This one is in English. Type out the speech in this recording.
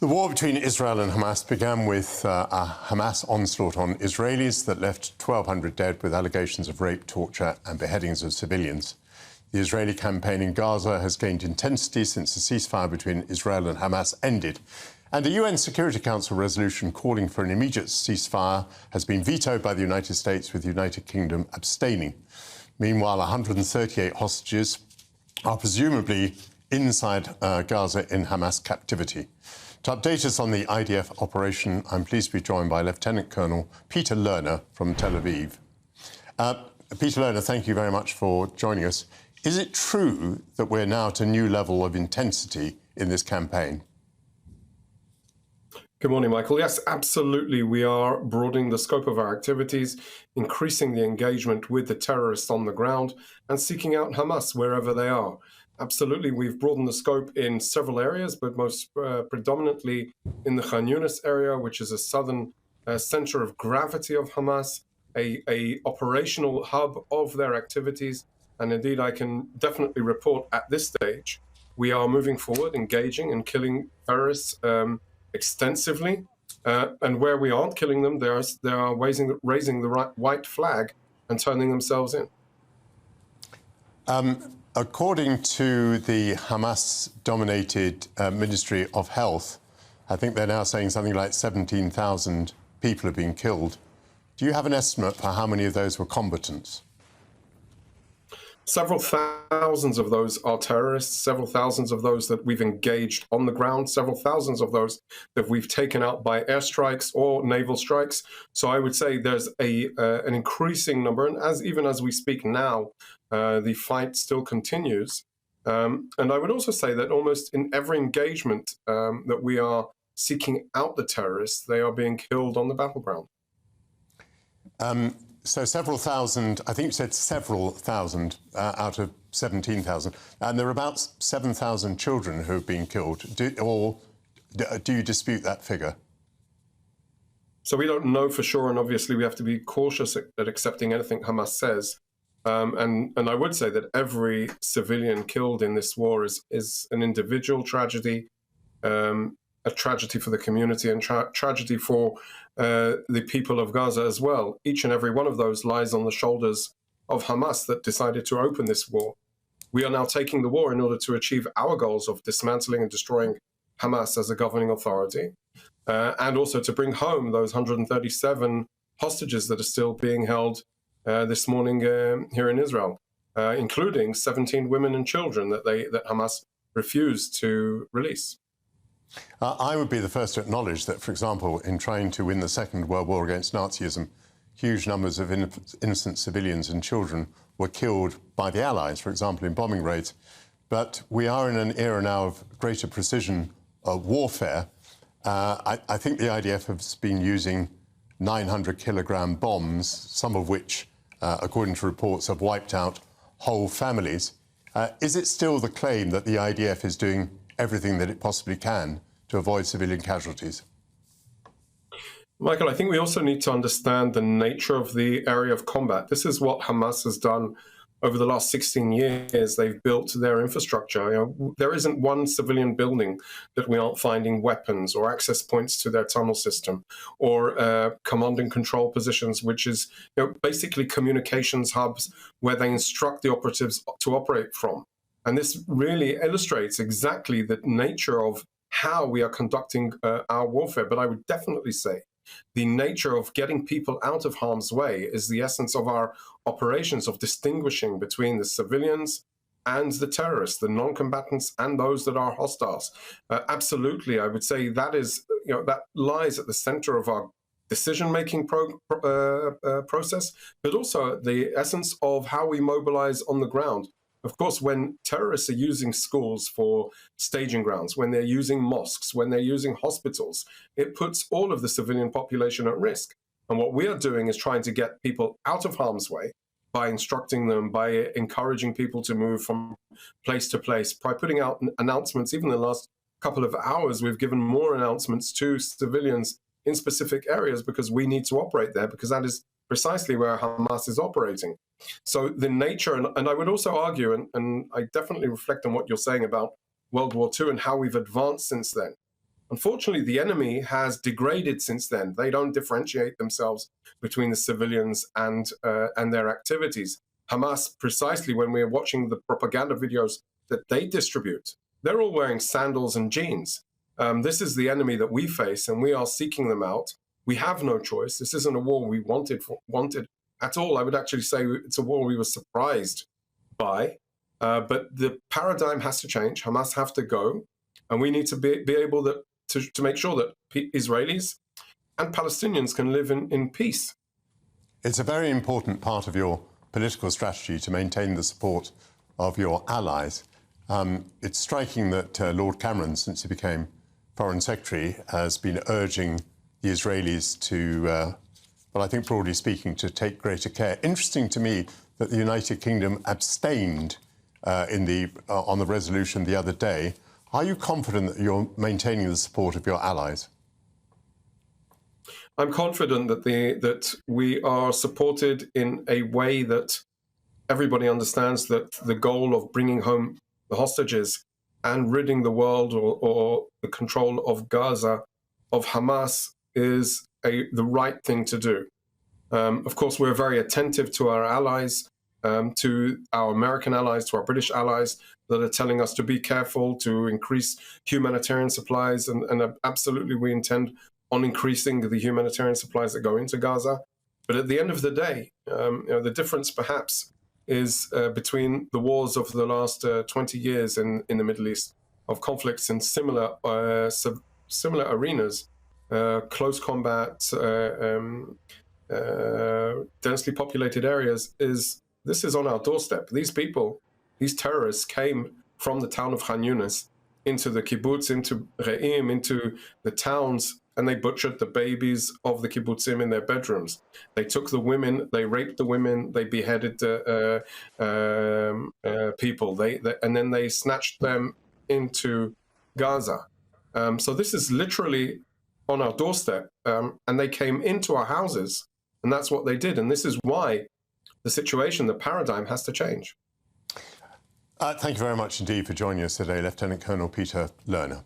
The war between Israel and Hamas began with a Hamas onslaught on Israelis that left 1,200 dead with allegations of rape, torture and beheadings of civilians. The Israeli campaign in Gaza has gained intensity since the ceasefire between Israel and Hamas ended. And a UN Security Council resolution calling for an immediate ceasefire has been vetoed by the United States, with the United Kingdom abstaining. Meanwhile, 138 hostages are presumably inside Gaza in Hamas captivity. To update us on the IDF operation, I'm pleased to be joined by Lieutenant Colonel Peter Lerner from Tel Aviv. Peter Lerner, thank you very much for joining us. Is it true that we're now at a new level of intensity in this campaign? Good morning, Michael. Yes, absolutely. We are broadening the scope of our activities, increasing the engagement with the terrorists on the ground and seeking out Hamas wherever they are. Absolutely, we've broadened the scope in several areas, but most predominantly in the Khan Yunis area, which is a southern center of gravity of Hamas, a operational hub of their activities. And indeed, I can definitely report at this stage, we are moving forward, engaging and killing terrorists extensively. And where we aren't killing them, they are raising the white flag and turning themselves in. According to the Hamas-dominated Ministry of Health, I think they're now saying something like 17,000 people have been killed. Do you have an estimate for how many of those were combatants? Several thousands of those are terrorists, several thousands of those that we've engaged on the ground, several thousands of those that we've taken out by airstrikes or naval strikes. So I would say there's an increasing number, and even as we speak now, the fight still continues. And I would also say that almost in every engagement that we are seeking out the terrorists, they are being killed on the battleground. So several thousand, I think you said several thousand out of 17,000. And there are about 7,000 children who have been killed. Do you dispute that figure? So we don't know for sure, and obviously we have to be cautious at accepting anything Hamas says. And I would say that every civilian killed in this war is an individual tragedy, a tragedy for the community and tragedy for the people of Gaza as well. Each and every one of those lies on the shoulders of Hamas that decided to open this war. We are now taking the war in order to achieve our goals of dismantling and destroying Hamas as a governing authority, and also to bring home those 137 hostages that are still being held this morning here in Israel, including 17 women and children that Hamas refused to release. I would be the first to acknowledge that, for example, in trying to win the Second World War against Nazism, huge numbers of innocent civilians and children were killed by the Allies, for example, in bombing raids. But we are in an era now of greater precision warfare. I think the IDF has been using 900-kilogram bombs, some of which, according to reports, have wiped out whole families. Is it still the claim that the IDF is doing everything that it possibly can to avoid civilian casualties? Michael, I think we also need to understand the nature of the area of combat. This is what Hamas has done over the last 16 years. They've built their infrastructure. There isn't one civilian building that we aren't finding weapons or access points to their tunnel system, or command and control positions, which is basically communications hubs where they instruct the operatives to operate from. And this really illustrates exactly the nature of how we are conducting our warfare. But I would definitely say the nature of getting people out of harm's way is the essence of our operations, of distinguishing between the civilians and the terrorists, the non-combatants and those that are hostiles. Absolutely, I would say that is, that lies at the center of our decision-making process, but also the essence of how we mobilize on the ground. Of course, when terrorists are using schools for staging grounds, when they're using mosques, when they're using hospitals, it puts all of the civilian population at risk. And what we are doing is trying to get people out of harm's way by instructing them, by encouraging people to move from place to place, by putting out announcements. Even in the last couple of hours, we've given more announcements to civilians in specific areas because we need to operate there, because that is precisely where Hamas is operating. So the nature, and I would also argue, and I definitely reflect on what you're saying about World War II and how we've advanced since then. Unfortunately, the enemy has degraded since then. They don't differentiate themselves between the civilians and their activities. Hamas, precisely when we're watching the propaganda videos that they distribute, they're all wearing sandals and jeans. This is the enemy that we face, and we are seeking them out. We have no choice. This isn't a war we wanted at all. I would actually say it's a war we were surprised by. But the paradigm has to change. Hamas have to go, and we need to be able to make sure that Israelis and Palestinians can live in peace. It's a very important part of your political strategy to maintain the support of your allies. It's striking that Lord Cameron, since he became Foreign Secretary, has been urging the Israelis to, well, I think broadly speaking, to take greater care. Interesting to me that the United Kingdom abstained on the resolution the other day. Are you confident that you're maintaining the support of your allies? I'm confident that we are supported in a way that everybody understands that the goal of bringing home the hostages and ridding the world or the control of Gaza, of Hamas, is the right thing to do. Of course, we're very attentive to our allies, to our American allies, to our British allies that are telling us to be careful, to increase humanitarian supplies, and absolutely we intend on increasing the humanitarian supplies that go into Gaza. But at the end of the day, the difference perhaps is between the wars of the last 20 years in the Middle East, of conflicts in similar arenas, close combat, densely populated areas, this is on our doorstep. These people, these terrorists came from the town of Khan Yunis into the kibbutz, into Re'im, into the towns, and they butchered the babies of the kibbutzim in their bedrooms. They took the women, they raped the women, they beheaded people, and then they snatched them into Gaza. So this is literally on our doorstep, and they came into our houses, and that's what they did. And this is why the situation, the paradigm has to change. Thank you very much indeed for joining us today, Lieutenant Colonel Peter Lerner.